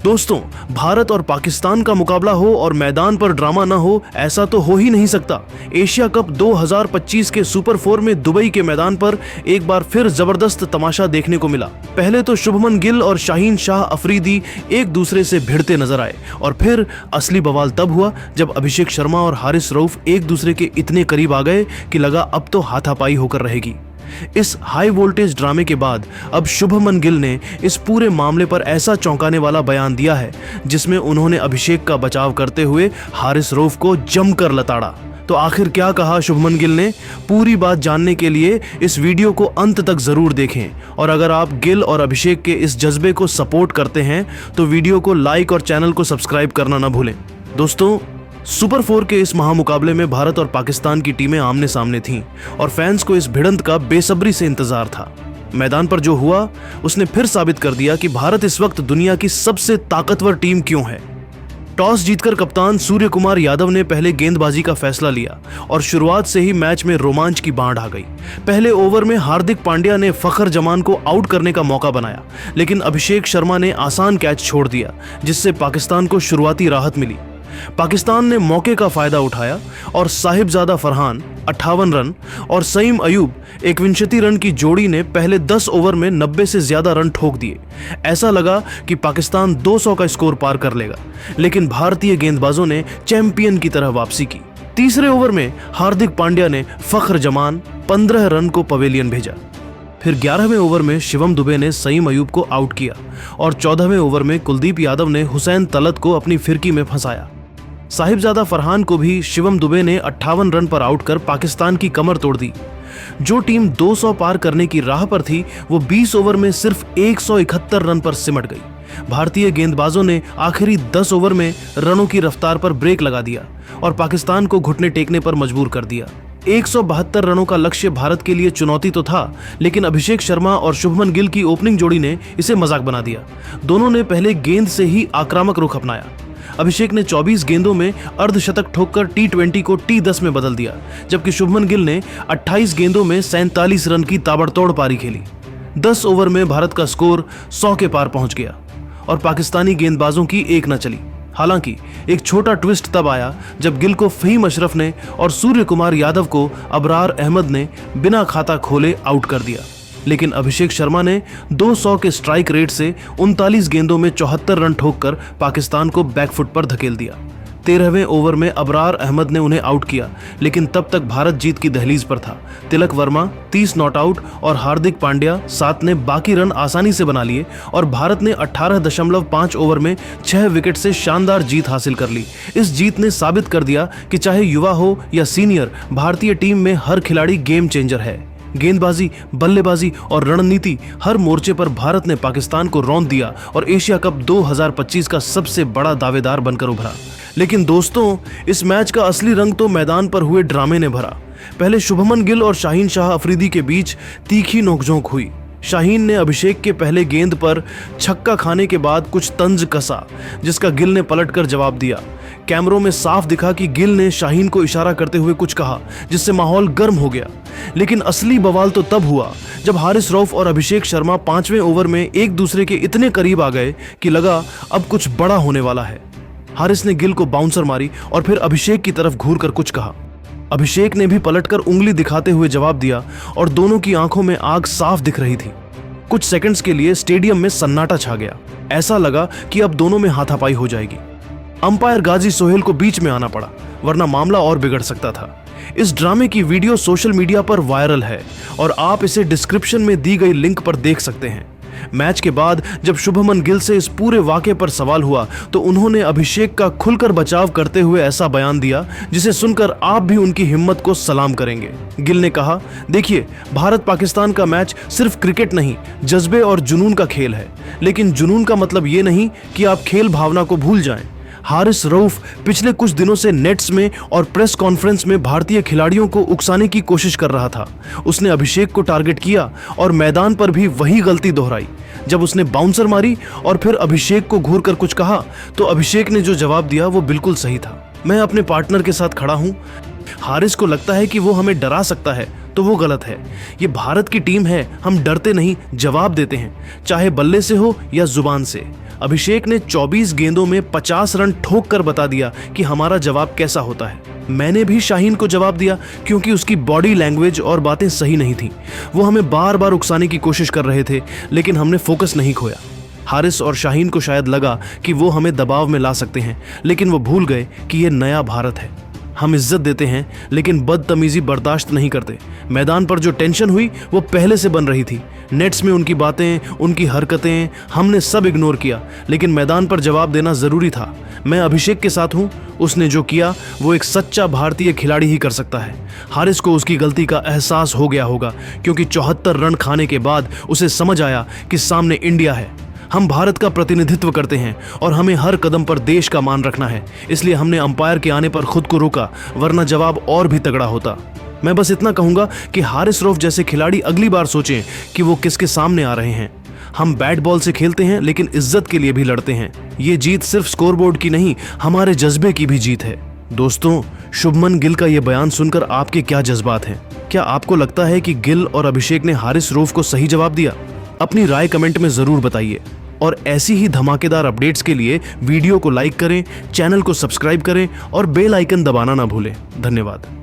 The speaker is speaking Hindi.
दोस्तों, भारत और पाकिस्तान का मुकाबला हो और मैदान पर ड्रामा ना हो, ऐसा तो हो ही नहीं सकता। एशिया कप 2025 के सुपर 4 में दुबई के मैदान पर एक बार फिर जबरदस्त तमाशा देखने को मिला। पहले तो शुभमन गिल और शाहीन शाह अफरीदी एक दूसरे से भिड़ते नजर आए और फिर असली बवाल तब हुआ जब अभिषेक शर्मा और हारिस रऊफ एक दूसरे के इतने करीब आ गए कि लगा अब तो हाथापाई होकर रहेगी। इस हाई वोल्टेज ड्रामे के बाद अब शुभमन गिल ने इस पूरे मामले पर ऐसा चौंकाने वाला बयान दिया है जिसमें उन्होंने अभिषेक का बचाव करते हुए हारिस रऊफ को जमकर लताड़ा। तो आखिर क्या कहा शुभमन गिल ने? पूरी बात जानने के लिए इस वीडियो को अंत तक जरूर देखें और अगर आप गिल और अभिषेक के इस जज्बे को सपोर्ट करते हैं तो वीडियो को लाइक और चैनल को सब्सक्राइब करना ना भूलें। दोस्तों, सुपर 4 के इस महामुकाबले में भारत और पाकिस्तान की टीमें आमने सामने थीं और फैंस को इस भिड़ंत का बेसब्री से इंतजार था। मैदान पर जो हुआ उसने फिर साबित कर दिया कि भारत इस वक्त दुनिया की सबसे ताकतवर टीम क्यों है। टॉस जीतकर कप्तान सूर्य कुमार यादव ने पहले गेंदबाजी का फैसला लिया और शुरुआत से ही मैच में रोमांच की बाढ़ आ गई। पहले ओवर में हार्दिक पांड्या ने फखर जमान को आउट करने का मौका बनाया, लेकिन अभिषेक शर्मा ने आसान कैच छोड़ दिया जिससे पाकिस्तान को शुरुआती राहत मिली। पाकिस्तान ने मौके का फायदा उठाया और साहिबजादा फरहान 58 रन और सईम अयूब 59 रन की जोड़ी ने पहले 10 ओवर में 90 से ज्यादा रन ठोक दिए। ऐसा लगा कि पाकिस्तान 200 का स्कोर पार कर लेगा, लेकिन भारतीय गेंदबाजों ने चैंपियन की तरह वापसी की। तीसरे ओवर में हार्दिक पांड्या ने फखर जमान 15 रन को पवेलियन भेजा। फिर 11वें ओवर में शिवम दुबे ने सईम अयूब को आउट किया और 14वें ओवर में कुलदीप यादव ने हुसैन तलत को अपनी फिरकी में फंसाया। साहिबजादा फरहान को भी शिवम दुबे ने 58 रन पर आउट कर पाकिस्तान की कमर तोड़ दी। जो टीम 200 पार करने की राह पर थी वो 20 ओवर में सिर्फ 171 रन पर सिमट गई। भारतीय गेंदबाजों ने आखिरी 10 ओवर में रनों की रफ्तार पर ब्रेक लगा दिया और पाकिस्तान को घुटने टेकने पर मजबूर कर दिया। 172 रनों का लक्ष्य भारत के लिए चुनौती तो था, लेकिन अभिषेक शर्मा और शुभमन गिल की ओपनिंग जोड़ी ने इसे मजाक बना दिया। दोनों ने पहले गेंद से ही आक्रामक रुख अपनाया। अभिषेक ने 24 गेंदों में अर्धशतक ठोककर T20 को T10 में बदल दिया, जबकि शुभमन गिल ने 28 गेंदों में 47 रन की ताबड़तोड़ पारी खेली। 10 ओवर में भारत का स्कोर 100 के पार पहुंच गया और पाकिस्तानी गेंदबाजों की एक न चली। हालांकि एक छोटा ट्विस्ट तब आया जब गिल को फहीम अशरफ ने और सूर्य कुमार यादव को अबरार अहमद ने बिना खाता खोले आउट कर दिया, लेकिन अभिषेक शर्मा ने 200 के स्ट्राइक रेट से 39 गेंदों में 74 रन ठोककर पाकिस्तान को बैकफुट पर धकेल दिया। 13वें ओवर में अबरार अहमद ने उन्हें आउट किया, लेकिन तब तक भारत जीत की दहलीज पर था। तिलक वर्मा 30 नॉट आउट और हार्दिक पांड्या 7 ने बाकी रन आसानी से बना लिए और भारत ने 18.5 ओवर में 6 विकेट से शानदार जीत हासिल कर ली। इस जीत ने साबित कर दिया कि चाहे युवा हो या सीनियर, भारतीय टीम में हर खिलाड़ी गेम चेंजर है। गेंदबाजी, बल्लेबाजी और रणनीति, हर मोर्चे पर भारत ने पाकिस्तान को रौंद दिया और एशिया कप 2025 का सबसे बड़ा दावेदार बनकर उभरा। लेकिन दोस्तों, इस मैच का असली रंग तो मैदान पर हुए ड्रामे ने भरा। पहले शुभमन गिल और शाहीन शाह अफरीदी के बीच तीखी नोकझोंक हुई। शाहीन ने अभिषेक के पहले गेंद पर छक्का खाने के बाद कुछ तंज कसा, जिसका गिल ने पलटकर जवाब दिया। कैमरों में साफ दिखा कि गिल ने शाहीन को इशारा करते हुए कुछ कहा, जिससे माहौल गर्म हो गया। लेकिन असली बवाल तो तब हुआ जब हारिस रऊफ और अभिषेक शर्मा 5वें ओवर में एक दूसरे के इतने करीब आ गए कि लगा अब कुछ बड़ा होने वाला है। हारिस ने गिल को बाउंसर मारी और फिर अभिषेक की तरफ घूरकर कुछ कहा। अभिषेक ने भी पलटकर उंगली दिखाते हुए जवाब दिया और दोनों की आंखों में आग साफ दिख रही थी। कुछ सेकंड्स के लिए स्टेडियम में सन्नाटा छा गया। ऐसा लगा कि अब दोनों में हाथापाई हो जाएगी। अंपायर गाजी सोहेल को बीच में आना पड़ा, वरना मामला और बिगड़ सकता था। इस ड्रामे की वीडियो सोशल मीडिया पर वायरल है और आप इसे डिस्क्रिप्शन में दी गई लिंक पर देख सकते हैं। मैच के बाद जब शुभमन गिल से इस पूरे वाकये पर सवाल हुआ तो उन्होंने अभिषेक का खुलकर बचाव करते हुए ऐसा बयान दिया जिसे सुनकर आप भी उनकी हिम्मत को सलाम करेंगे। गिल ने कहा, देखिए, भारत पाकिस्तान का मैच सिर्फ क्रिकेट नहीं, जज्बे और जुनून का खेल है। लेकिन जुनून का मतलब ये नहीं कि आप खेल भावना को भूल जाएं। हारिस रऊफ पिछले कुछ दिनों से नेट्स में और प्रेस कॉन्फ्रेंस में भारतीय खिलाड़ियों को उकसाने की कोशिश कर रहा था। उसने अभिषेक को टारगेट किया और मैदान पर भी वही गलती दोहराई। जब उसने बाउंसर मारी और फिर अभिषेक को घूरकर कुछ कहा तो अभिषेक ने जो जवाब दिया वो बिल्कुल सही था। मैं अपने पार्टनर के साथ खड़ा हूं। हारिस को लगता है कि वो हमें डरा सकता है तो वो गलत है। ये भारत की टीम है, हम डरते नहीं, जवाब देते हैं, चाहे बल्ले से हो या जुबान से। अभिषेक ने 24 गेंदों में 50 रन ठोक कर बता दिया कि हमारा जवाब कैसा होता है। मैंने भी शाहीन को जवाब दिया क्योंकि उसकी बॉडी लैंग्वेज और बातें सही नहीं थी। वो हमें बार बार उकसाने की कोशिश कर रहे थे, लेकिन हमने फोकस नहीं खोया। हारिस और शाहीन को शायद लगा कि वो हमें दबाव में ला सकते हैं, लेकिन वो भूल गए कि ये नया भारत है। हम इज्जत देते हैं लेकिन बदतमीजी बर्दाश्त नहीं करते। मैदान पर जो टेंशन हुई वो पहले से बन रही थी। नेट्स में उनकी बातें, उनकी हरकतें हमने सब इग्नोर किया, लेकिन मैदान पर जवाब देना जरूरी था। मैं अभिषेक के साथ हूँ। उसने जो किया वो एक सच्चा भारतीय खिलाड़ी ही कर सकता है। हारिस को उसकी गलती का एहसास हो गया होगा क्योंकि 74 रन खाने के बाद उसे समझ आया कि सामने इंडिया है। हम भारत का प्रतिनिधित्व करते हैं और हमें हर कदम पर देश का मान रखना है। इसलिए हमने अंपायर के आने पर खुद को रोका, वरना जवाब और भी तगड़ा होता। मैं बस इतना कहूंगा कि हारिस रऊफ जैसे खिलाड़ी अगली बार सोचें कि वो किसके सामने आ रहे हैं। हम बैट बॉल से खेलते हैं लेकिन इज्जत के लिए भी लड़ते हैं। ये जीत सिर्फ स्कोरबोर्ड की नहीं, हमारे जज्बे की भी जीत है। दोस्तों, शुभमन गिल का ये बयान सुनकर आपके क्या जज्बात हैं? क्या आपको लगता है कि गिल और अभिषेक ने हारिस रऊफ को सही जवाब दिया? अपनी राय कमेंट में जरूर बताइए और ऐसी ही धमाकेदार अपडेट्स के लिए वीडियो को लाइक करें, चैनल को सब्सक्राइब करें और बेल आइकन दबाना ना भूलें। धन्यवाद।